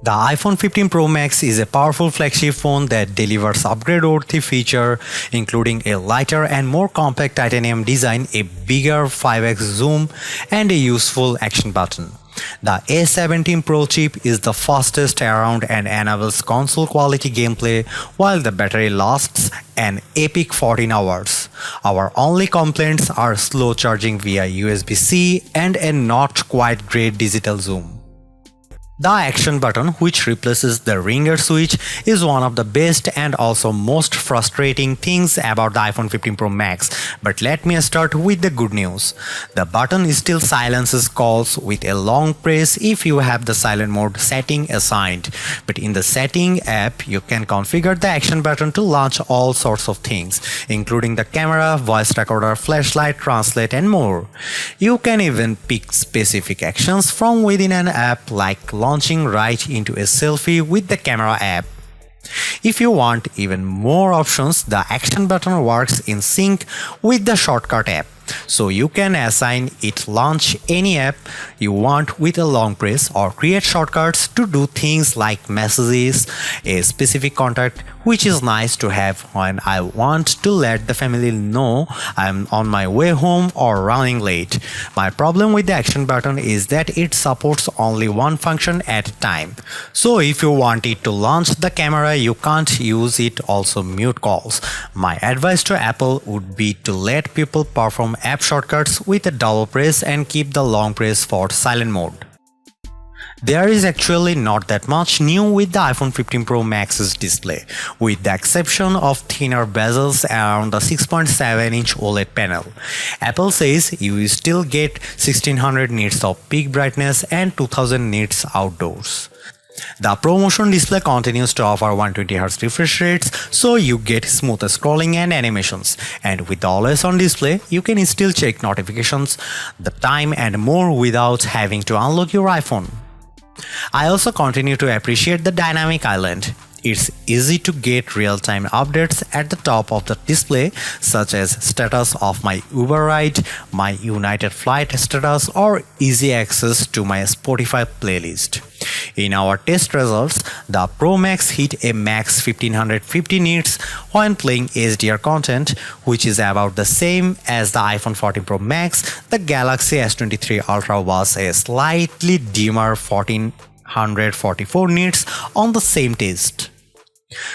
The iPhone 15 Pro Max is a powerful flagship phone that delivers upgrade-worthy features including a lighter and more compact titanium design, a bigger 5x zoom, and a useful action button. The A17 Pro chip is the fastest around and enables console-quality gameplay while the battery lasts an epic 14 hours. Our only complaints are slow charging via USB-C and a not quite great digital zoom. The action button, which replaces the ringer switch, is one of the best and also most frustrating things about the iPhone 15 Pro Max. But let me start with the good news. The button still silences calls with a long press if you have the silent mode setting assigned. But in the setting app, you can configure the action button to launch all sorts of things, including the camera, voice recorder, flashlight, translate, and more. You can even pick specific actions from within an app, like launching right into a selfie with the camera app. If you want even more options, the action button works in sync with the shortcut app, so you can assign it launch any app you want with a long press or create shortcuts to do things like messages, a specific contact, which is nice to have when I want to let the family know I'm on my way home or running late. My problem with the action button is that it supports only one function at a time. So if you want it to launch the camera, you can't use it also mute calls. My advice to Apple would be to let people perform app shortcuts with a double press and keep the long press for silent mode. There is actually not that much new with the iPhone 15 Pro Max's display, with the exception of thinner bezels around the 6.7-inch OLED panel. Apple says you still get 1600 nits of peak brightness and 2000 nits outdoors. The ProMotion display continues to offer 120Hz refresh rates, so you get smoother scrolling and animations. And with the always-on display, you can still check notifications, the time, and more without having to unlock your iPhone. I also continue to appreciate the dynamic island. It's easy to get real-time updates at the top of the display, such as status of my Uber ride, my United Flight status, or easy access to my Spotify playlist. In our test results, the Pro Max hit a max 1550 nits when playing HDR content, which is about the same as the iPhone 14 Pro Max. The Galaxy S23 Ultra was a slightly dimmer 1444 nits on the same test.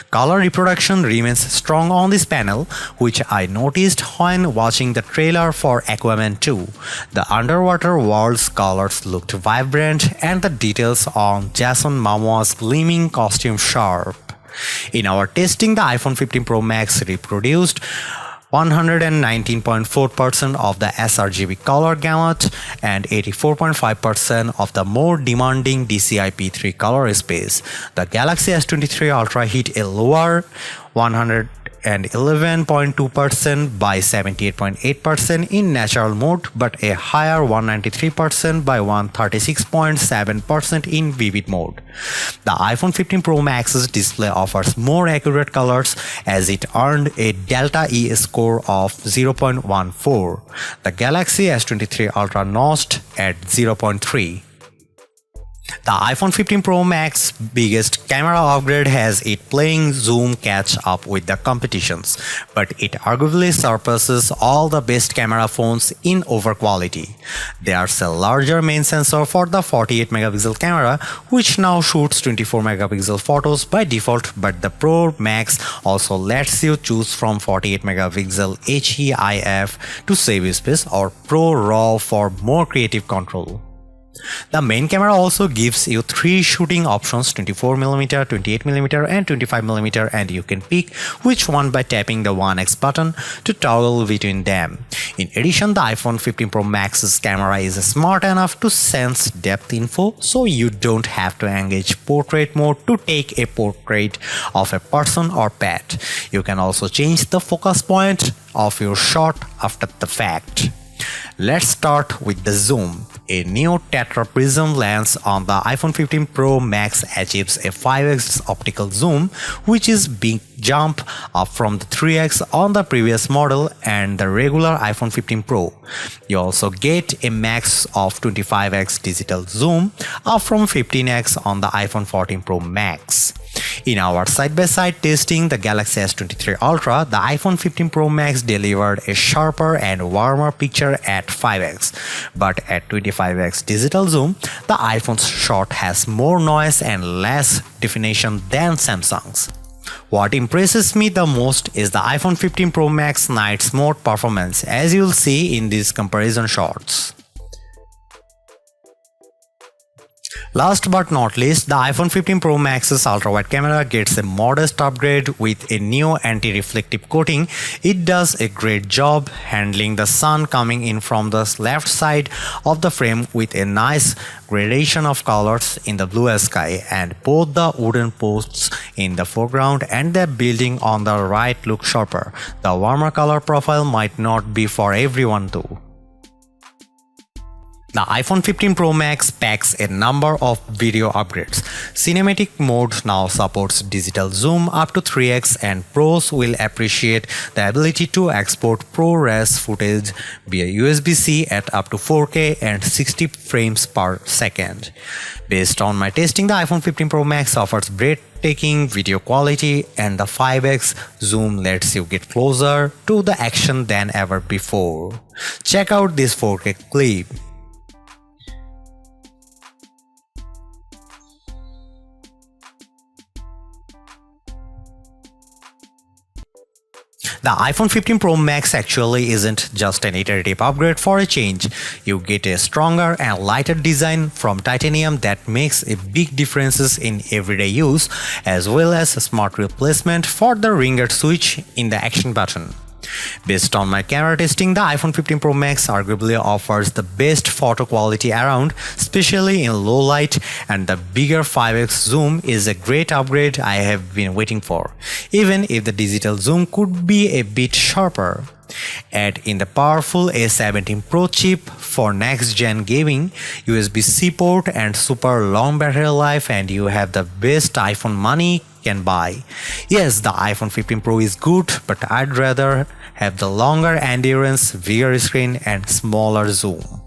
Color reproduction remains strong on this panel, which I noticed when watching the trailer for Aquaman 2. The underwater world's colors looked vibrant and the details on Jason Momoa's gleaming costume sharp. In our testing, the iPhone 15 Pro Max reproduced 119.4% of the sRGB color gamut and 84.5% of the more demanding DCI-P3 color space. The Galaxy S23 Ultra hit a lower 111.2% by 78.8% in natural mode, but a higher 193% by 136.7% in vivid mode. The iPhone 15 Pro Max's display offers more accurate colors as it earned a Delta E score of 0.14. The Galaxy S23 Ultra notched at 0.3. The iPhone 15 Pro Max biggest camera upgrade has it playing zoom catch up with the competitions, but it arguably surpasses all the best camera phones in over quality. There's a larger main sensor for the 48 megapixel camera, which now shoots 24 megapixel photos by default, but the Pro Max also lets you choose from 48 megapixel HEIF to save space or Pro RAW for more creative control. The main camera also gives you 3 shooting options: 24mm, 28mm and 25mm, and you can pick which one by tapping the 1x button to toggle between them. In addition, the iPhone 15 Pro Max's camera is smart enough to sense depth info, so you don't have to engage portrait mode to take a portrait of a person or pet. You can also change the focus point of your shot after the fact. Let's start with the zoom. A new tetra prism lens on the iPhone 15 Pro Max achieves a 5x optical zoom, which is big jump up from the 3x on the previous model and the regular iPhone 15 Pro. You also get a max of 25x digital zoom, up from 15x on the iPhone 14 Pro Max. In our side-by-side testing the Galaxy S23 Ultra, the iPhone 15 Pro Max delivered a sharper and warmer picture at 5x, but at 25x digital zoom, the iPhone's shot has more noise and less definition than Samsung's. What impresses me the most is the iPhone 15 Pro Max night mode performance, as you'll see in these comparison shots. Last but not least, the iPhone 15 Pro Max's ultra-wide camera gets a modest upgrade with a new anti-reflective coating. It does a great job handling the sun coming in from the left side of the frame with a nice gradation of colors in the blue sky, and both the wooden posts in the foreground and the building on the right look sharper. The warmer color profile might not be for everyone though. The iPhone 15 Pro Max packs a number of video upgrades. Cinematic mode now supports digital zoom up to 3x, and pros will appreciate the ability to export ProRes footage via USB-C at up to 4K and 60 frames per second. Based on my testing, the iPhone 15 Pro Max offers breathtaking video quality, and the 5x zoom lets you get closer to the action than ever before. Check out this 4K clip. The iPhone 15 Pro Max actually isn't just an iterative upgrade. For a change, you get a stronger and lighter design from titanium that makes a big differences in everyday use, as well as a smart replacement for the ringer switch in the action button. Based on my camera testing, the iPhone 15 Pro Max arguably offers the best photo quality around, especially in low light, and the bigger 5x zoom is a great upgrade I have been waiting for, even if the digital zoom could be a bit sharper. Add in the powerful A17 Pro chip for next-gen gaming, USB-C port and super long battery life, and you have the best iPhone money can buy. Yes, the iPhone 15 Pro is good, but I'd rather have the longer endurance, bigger screen and smaller zoom.